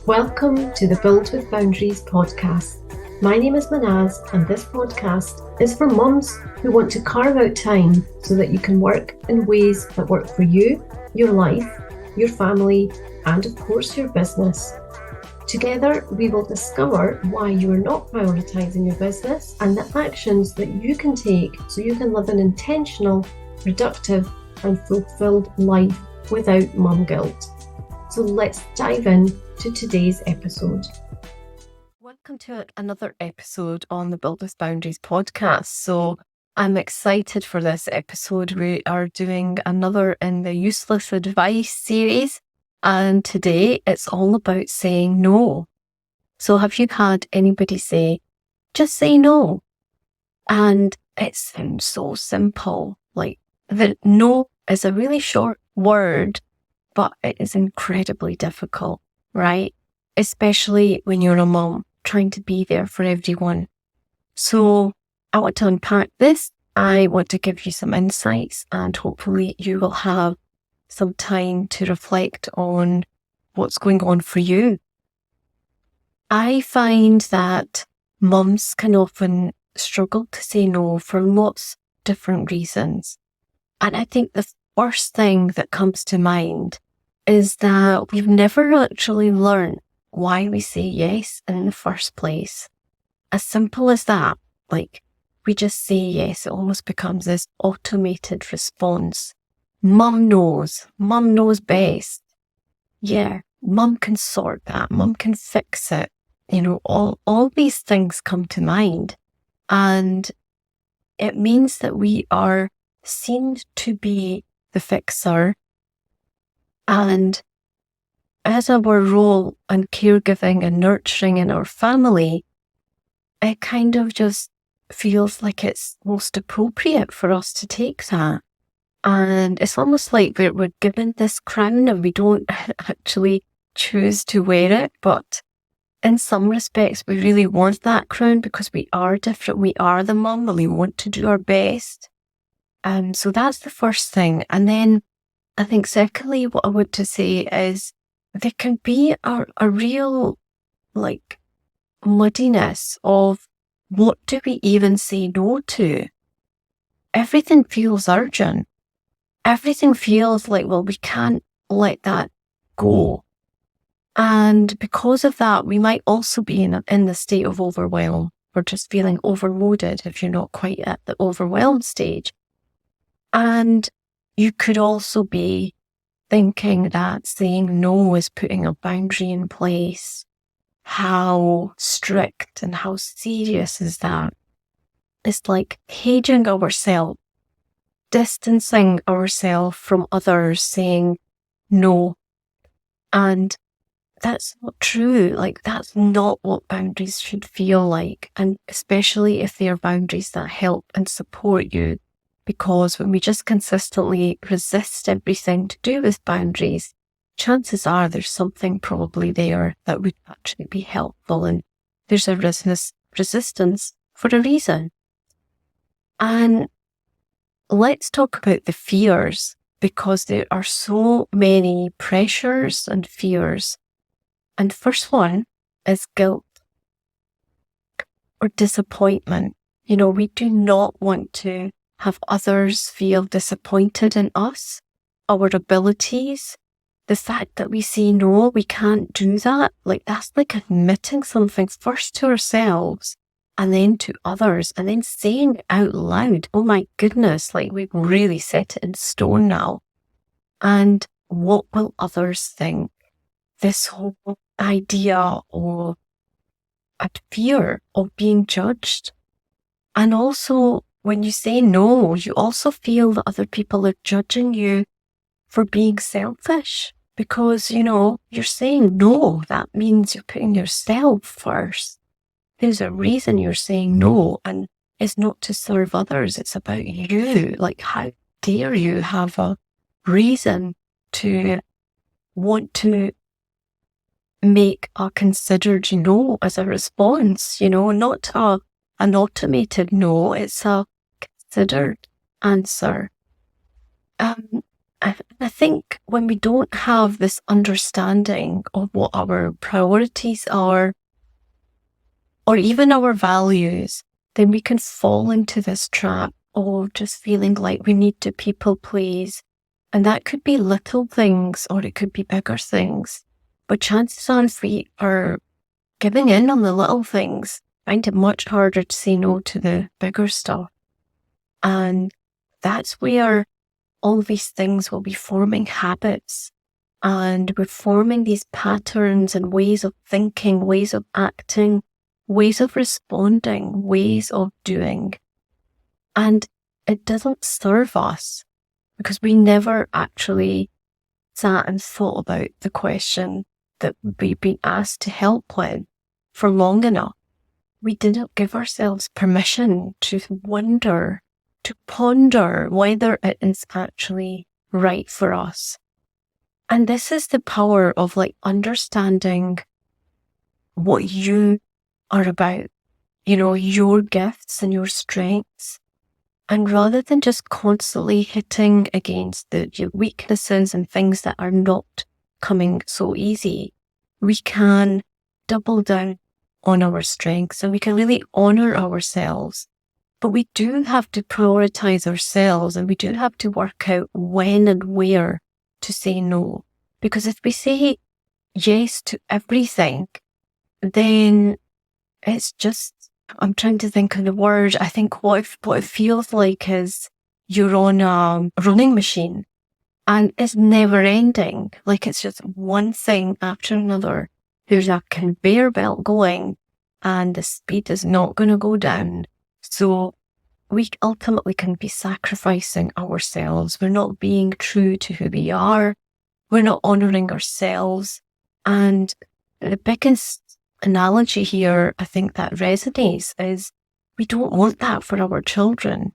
Welcome to the Build with Boundaries podcast. My name is Mahnaz, and this podcast is for mums who want to carve out time so that you can work in ways that work for you, your life, your family, and of course your business. Together, we will discover why you are not prioritising your business and the actions that you can take so you can live an intentional, productive, and fulfilled life without mum guilt. So let's dive in to today's episode. Welcome to another episode on the Build with Boundaries podcast. So I'm excited for this episode. We are doing another in the useless advice series. And today it's all about saying no. So have you had anybody say, just say no? And it sounds so simple. Like the no is a really short word, but it is incredibly difficult, right? Especially when you're a mom trying to be there for everyone. So I want to unpack this. I want to give you some insights, and hopefully you will have some time to reflect on what's going on for you. I find that mums can often struggle to say no for lots of different reasons. And I think the first thing that comes to mind is that we've never actually learned why we say yes in the first place. As simple as that, like we just say yes, it almost becomes this automated response. Mum knows best. Yeah, mum can sort that, mum can fix it. You know, all these things come to mind. And it means that we are seen to be the fixer. And as our role in caregiving and nurturing in our family, it kind of just feels like it's most appropriate for us to take that. And it's almost like we're given this crown and we don't actually choose to wear it. But in some respects, we really want that crown because we are different. We are the mum and we want to do our best. So that's the first thing. And then I think secondly, what I want to say is there can be a real like muddiness of what do we even say no to? Everything feels urgent. Everything feels like, well, we can't let that go. And because of that, we might also be in the state of overwhelm or just feeling overloaded if you're not quite at the overwhelmed stage. And you could also be thinking that saying no is putting a boundary in place. How strict and how serious is that? It's like caging ourselves, distancing ourselves from others, saying no. And that's not true. Like, that's not what boundaries should feel like. And especially if they are boundaries that help and support you. Because when we just consistently resist everything to do with boundaries, chances are there's something probably there that would actually be helpful. And there's a resistance for a reason. And let's talk about the fears, because there are so many pressures and fears. And the first one is guilt or disappointment. You know, we do not want to have others feel disappointed in us, our abilities, the fact that we say no, we can't do that. Like, that's like admitting something first to ourselves and then to others, and then saying it out loud. Oh my goodness, like we've really set it in stone now. And what will others think? This whole idea or a fear of being judged. And also, when you say no, you also feel that other people are judging you for being selfish. Because, you know, you're saying no. That means you're putting yourself first. There's a reason you're saying no, and it's not to serve others. It's about you. Like, how dare you have a reason to want to make a considered no as a response, you know, not an automated no. It's a considered answer. I think when we don't have this understanding of what our priorities are, or even our values, then we can fall into this trap of just feeling like we need to people please. And that could be little things or it could be bigger things. But chances are, if we are giving in on the little things, find it much harder to say no to the bigger stuff. And that's where all these things will be forming habits, and we're forming these patterns and ways of thinking, ways of acting, ways of responding, ways of doing. And it doesn't serve us because we never actually sat and thought about the question that we've been asked to help with for long enough. We didn't give ourselves permission to wonder, to ponder whether it is actually right for us. And this is the power of understanding what you are about, your gifts and your strengths. And rather than just constantly hitting against your weaknesses and things that are not coming so easy, we can double down on our strengths and we can really honor ourselves. But we do have to prioritize ourselves, and we do have to work out when and where to say no. Because if we say yes to everything, then it's just, I'm trying to think of the word. I think what it feels like is you're on a running machine and it's never ending. Like it's just one thing after another. There's a conveyor belt going and the speed is not going to go down. So we ultimately can be sacrificing ourselves. We're not being true to who we are. We're not honoring ourselves. And the biggest analogy here, I think that resonates, is we don't want that for our children.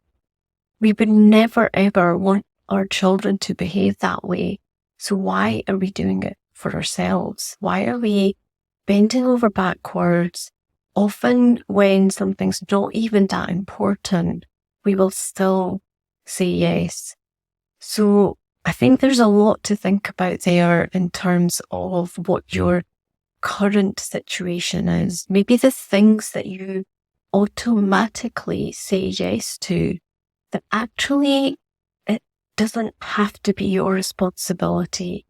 We would never ever want our children to behave that way. So why are we doing it for ourselves? Why are we bending over backwards? Often when something's not even that important, we will still say yes. So I think there's a lot to think about there in terms of what your current situation is. Maybe the things that you automatically say yes to, that actually it doesn't have to be your responsibility.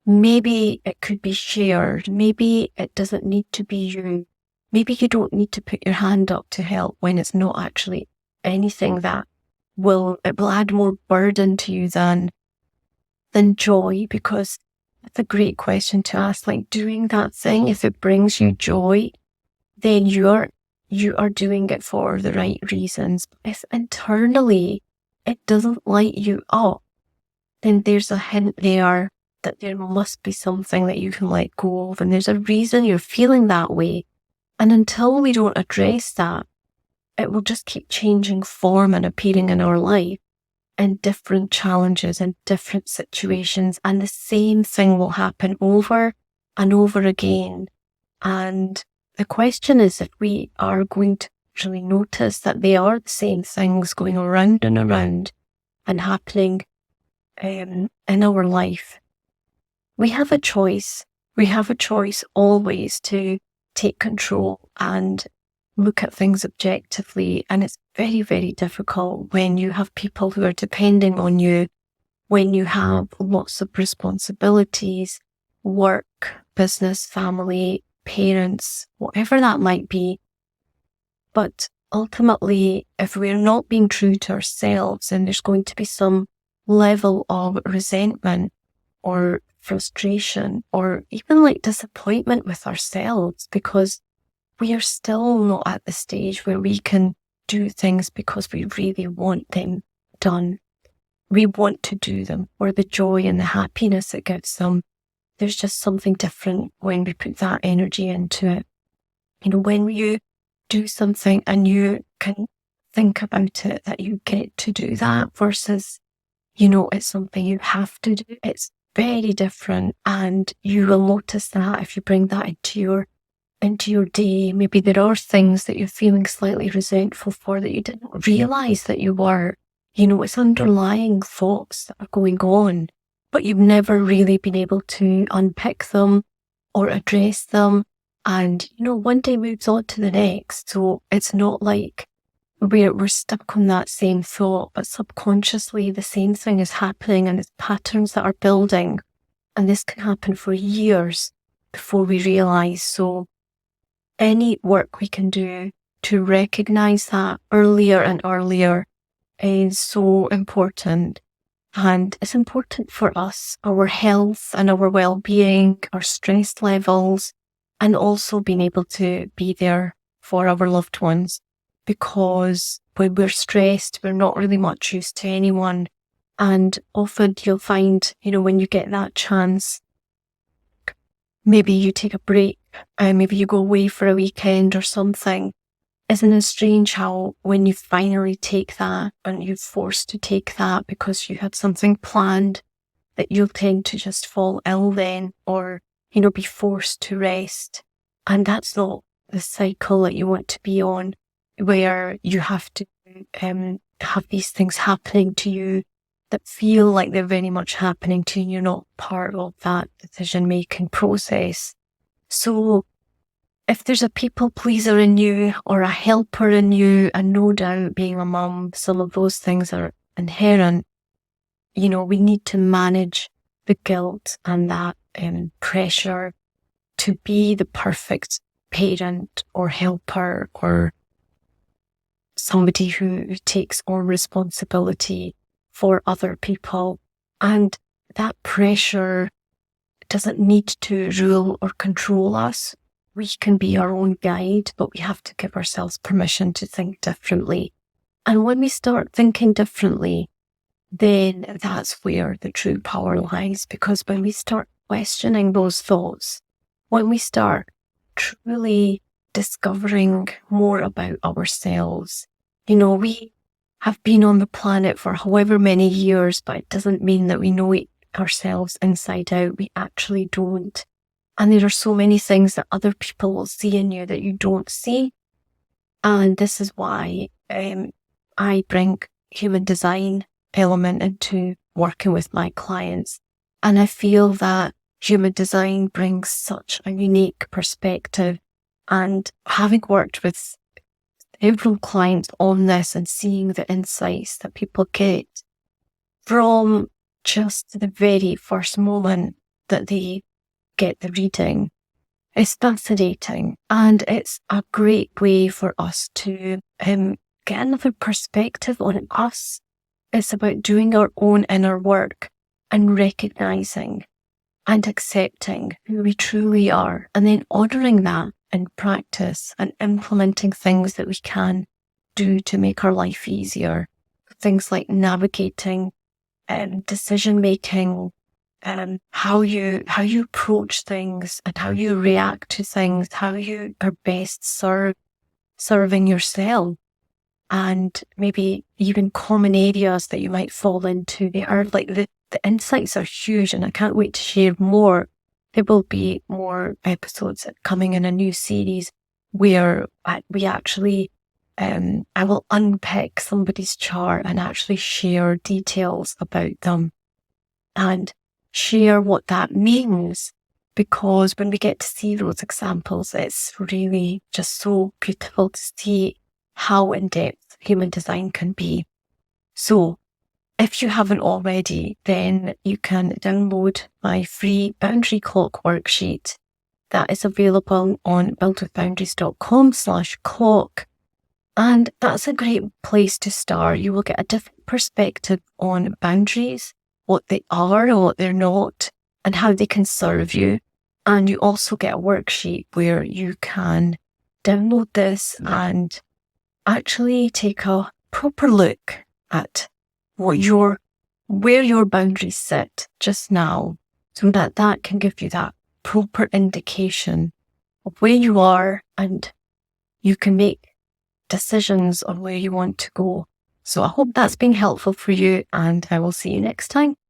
Maybe it could be shared. Maybe it doesn't need to be you. Maybe you don't need to put your hand up to help when it's not actually anything that will add more burden to you than joy, because it's a great question to ask. Doing that thing, if it brings you joy, then you are doing it for the right reasons. But if internally it doesn't light you up, then there's a hint there that there must be something that you can let go of, and there's a reason you're feeling that way. And until we don't address that, it will just keep changing form and appearing in our life in different challenges and different situations, and the same thing will happen over and over again. And the question is if we are going to actually notice that they are the same things going around and around and happening in our life. We have a choice. We have a choice always to take control and look at things objectively. And it's very, very difficult when you have people who are depending on you, when you have lots of responsibilities, work, business, family, parents, whatever that might be. But ultimately, if we're not being true to ourselves, then there's going to be some level of resentment or frustration or even disappointment with ourselves, because we are still not at the stage where we can do things because we really want them done. We want to do them for the joy and the happiness it gives them. There's just something different when we put that energy into it. When you do something and you can think about it, that you get to do that versus, it's something you have to do. It's very different, and you will notice that if you bring that into your day. Maybe there are things that you're feeling slightly resentful for that you didn't realize that you were. it's underlying thoughts that are going on, but you've never really been able to unpick them or address them. And, one day moves on to the next. So it's not like we're stuck on that same thought, but subconsciously the same thing is happening and it's patterns that are building. And this can happen for years before we realize. So any work we can do to recognize that earlier and earlier is so important. And it's important for us, our health and our well-being, our stress levels, and also being able to be there for our loved ones. Because when we're stressed, we're not really much use to anyone. And often you'll find, when you get that chance, maybe you take a break, maybe you go away for a weekend or something. Isn't it strange how when you finally take that and you're forced to take that because you had something planned, that you'll tend to just fall ill then, or, be forced to rest. And that's not the cycle that you want to be on, where you have to have these things happening to you that feel like they're very much happening to you. You're not part of that decision-making process. So if there's a people pleaser in you or a helper in you, and no doubt being a mum, some of those things are inherent, we need to manage the guilt and that pressure to be the perfect parent or helper or somebody who takes on responsibility for other people. And that pressure doesn't need to rule or control us. We can be our own guide, but we have to give ourselves permission to think differently. And when we start thinking differently, then that's where the true power lies. Because when we start questioning those thoughts, when we start truly discovering more about ourselves, we have been on the planet for however many years, but it doesn't mean that we know it ourselves inside out. We actually don't. And there are so many things that other people will see in you that you don't see. And this is why I bring human design element into working with my clients. And I feel that human design brings such a unique perspective. And having worked with several clients on this and seeing the insights that people get from just the very first moment that they get the reading, it's fascinating. And it's a great way for us to get another perspective on us. It's about doing our own inner work and recognizing and accepting who we truly are, and then honoring that in practice and implementing things that we can do to make our life easier. Things like navigating decision making, how you approach things and how you react to things, how you are best serving yourself, and maybe even common areas that you might fall into. They are like the insights are huge, and I can't wait to share more. There will be more episodes coming in a new series where we actually, I will unpick somebody's chart and actually share details about them and share what that means. Because when we get to see those examples, it's really just so beautiful to see how in-depth human design can be. So if you haven't already, then you can download my free boundary clock worksheet that is available on buildwithboundaries.com/clock. And that's a great place to start. You will get a different perspective on boundaries, what they are and what they're not, and how they can serve you. And you also get a worksheet where you can download this and actually take a proper look at where your boundaries sit just now, so that can give you that proper indication of where you are, and you can make decisions on where you want to go. So I hope that's been helpful for you, and I will see you next time.